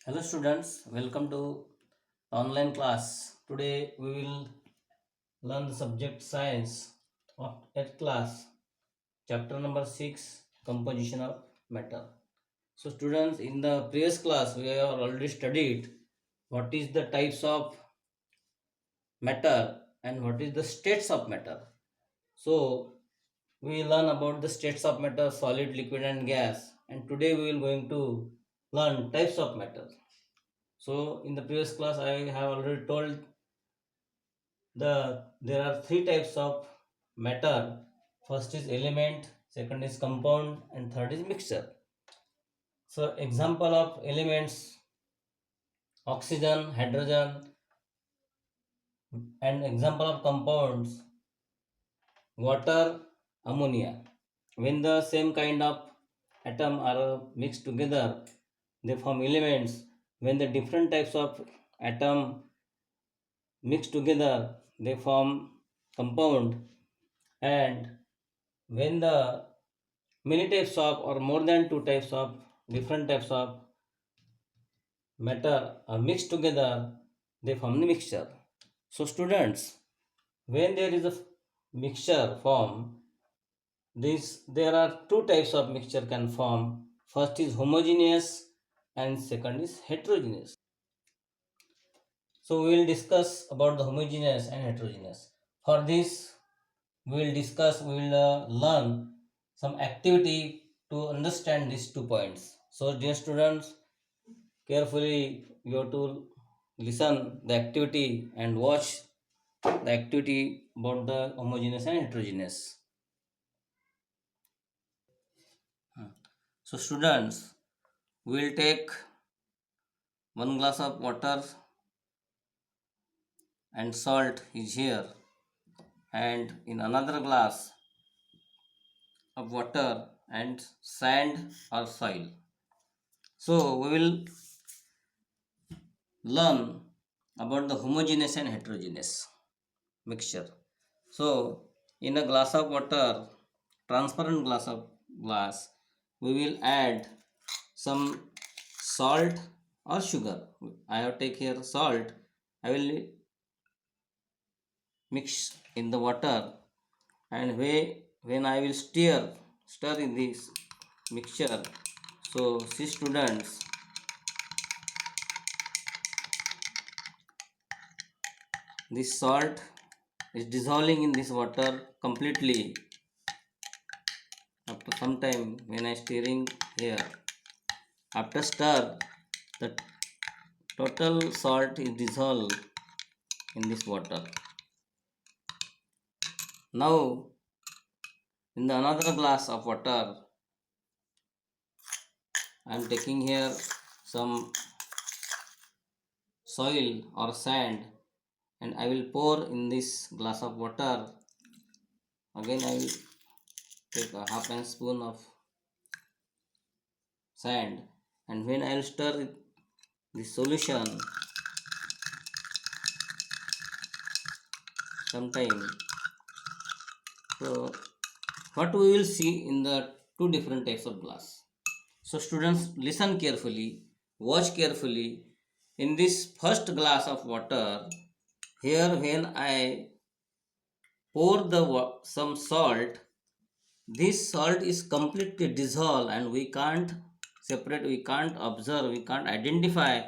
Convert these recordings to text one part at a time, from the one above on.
Hello students, welcome to online class. Today we will learn the subject science of 8th class, chapter number 6, composition of matter. So students, in the previous class we have already studied what is the types of matter and what is the states of matter. So we learn about the states of matter, solid, liquid and gas, and today we will going to learn types of matter. So in the previous class I have already told there are three types of matter. First is element, second is compound, and third is mixture. So example of elements: oxygen, hydrogen, and example of compounds: water, ammonia. When the same kind of atom are mixed together, they form elements. When the different types of atom mix together, they form compound. And when the many types of or more than two types of different types of matter are mixed together, they form the mixture. So students, when there is a mixture form, this there are two types of mixture can form. First is homogeneous and second is heterogeneous. So we will discuss about the homogeneous and heterogeneous. For this we will learn some activity to understand these 2 points. So dear students, carefully you have to listen the activity and watch the activity about the homogeneous and heterogeneous. So students, we will take 1 glass of water and salt is here, and in another glass of water and sand or soil. So we will learn about the homogeneous and heterogeneous mixture. So in a glass of water, transparent glass, we will add some salt or sugar. I have take here salt. I will mix in the water, and when I will stir in this mixture. So see students, this salt is dissolving in this water completely. After some time, when I stirring here, after stir, the total salt is dissolved in this water. Now, in the another glass of water, I am taking here some soil or sand, and I will pour in this glass of water. Again, I will take a half a spoon of sand, and when I will stir the solution sometime. So what we will see in the two different types of glass. So students, listen carefully, watch carefully. In this first glass of water, here when I pour some salt, this salt is completely dissolved and we can't separate, we can't observe, we can't identify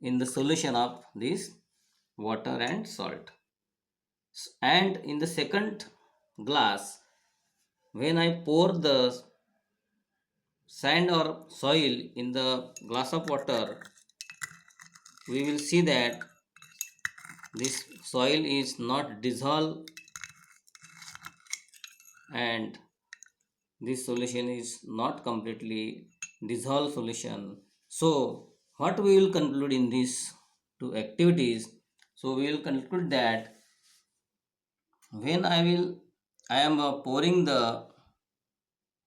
in the solution of this water and salt. And in the second glass, when I pour the sand or soil in the glass of water, we will see that this soil is not dissolved and this solution is not completely dissolved solution. So what we will conclude in these two activities? So we will conclude that when I am pouring the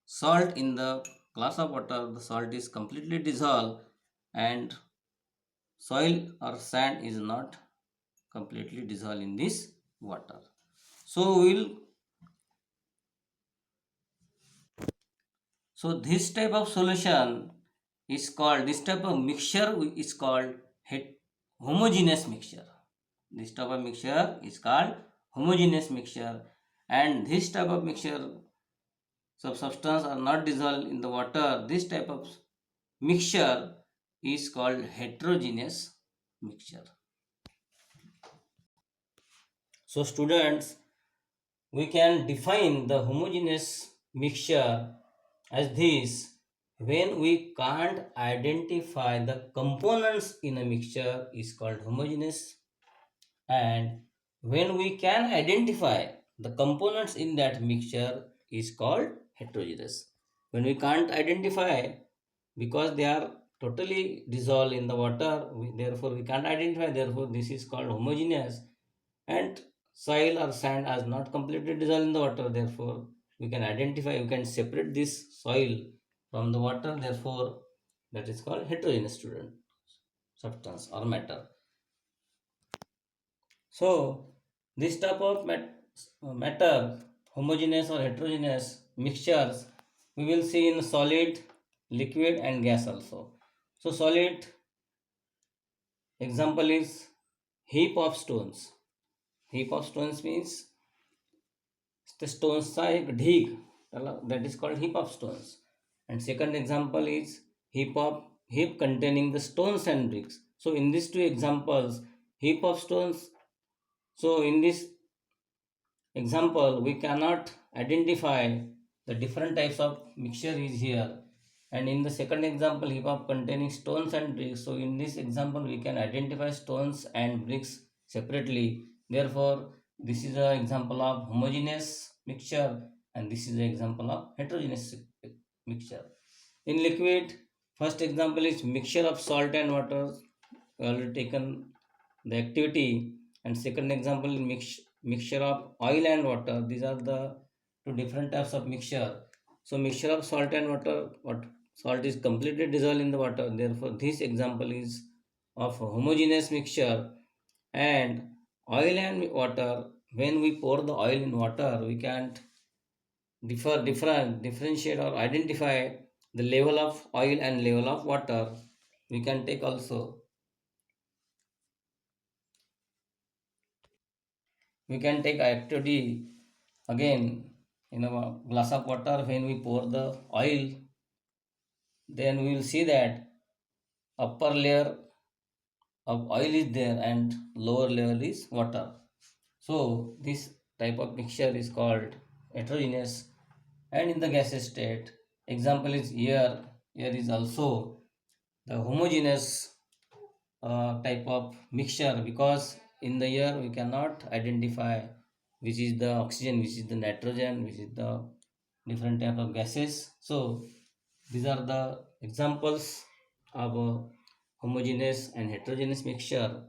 salt in the glass of water, the salt is completely dissolved and soil or sand is not completely dissolved in this water. So this type of solution is called, this type of mixture is called homogeneous mixture. This type of mixture is called homogeneous mixture, and this type of mixture, substance are not dissolved in the water. This type of mixture is called heterogeneous mixture. So students, we can define the homogeneous mixture as this: when we can't identify the components in a mixture is called homogeneous, and when we can identify the components in that mixture is called heterogeneous. When we can't identify, because they are totally dissolved in the water, therefore we can't identify, therefore this is called homogeneous. And soil or sand has not completely dissolved in the water, therefore we can identify, we can separate this soil from the water, therefore that is called heterogeneous student substance or matter. So this type of matter, homogeneous or heterogeneous mixtures, we will see in solid, liquid and gas also. So solid example is heap of stones. Heap of stones means the stones चा एक ढीग, that is called heap of stones. And second example is heap containing the stones and bricks. So in these two examples, heap of stones, so in this example we cannot identify the different types of mixture is here. And in the second example, heap of containing stones and bricks, so in this example we can identify stones and bricks separately. Therefore this is an example of homogeneous mixture, and this is an example of heterogeneous mixture. In liquid, first example is mixture of salt and water, we already taken the activity. And second example, mixture of oil and water. These are the two different types of mixture. So mixture of salt and water, what salt is completely dissolved in the water, therefore this example is of a homogeneous mixture. And oil and water, when we pour the oil in water, we can't differentiate or identify the level of oil and level of water. We can take also, we can take activity again. In a glass of water, when we pour the oil, then we will see that upper layer of oil is there and lower layer is water. So this type of mixture is called heterogeneous. And in the gaseous state, example is air. Air is also the homogeneous type of mixture, because in the air we cannot identify which is the oxygen, which is the nitrogen, which is the different type of gases. So these are the examples of homogeneous and heterogeneous mixture.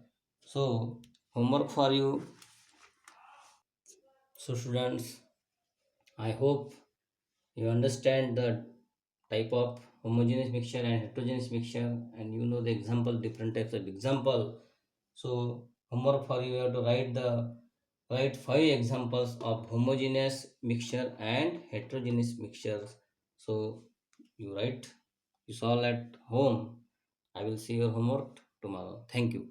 So homework for you. So students, I hope you understand the type of homogeneous mixture and heterogeneous mixture, and you know the example, different types of example. So homework for you, you have to write 5 examples of homogeneous mixture and heterogeneous mixtures. So you write this all at home. I will see your homework tomorrow. Thank you.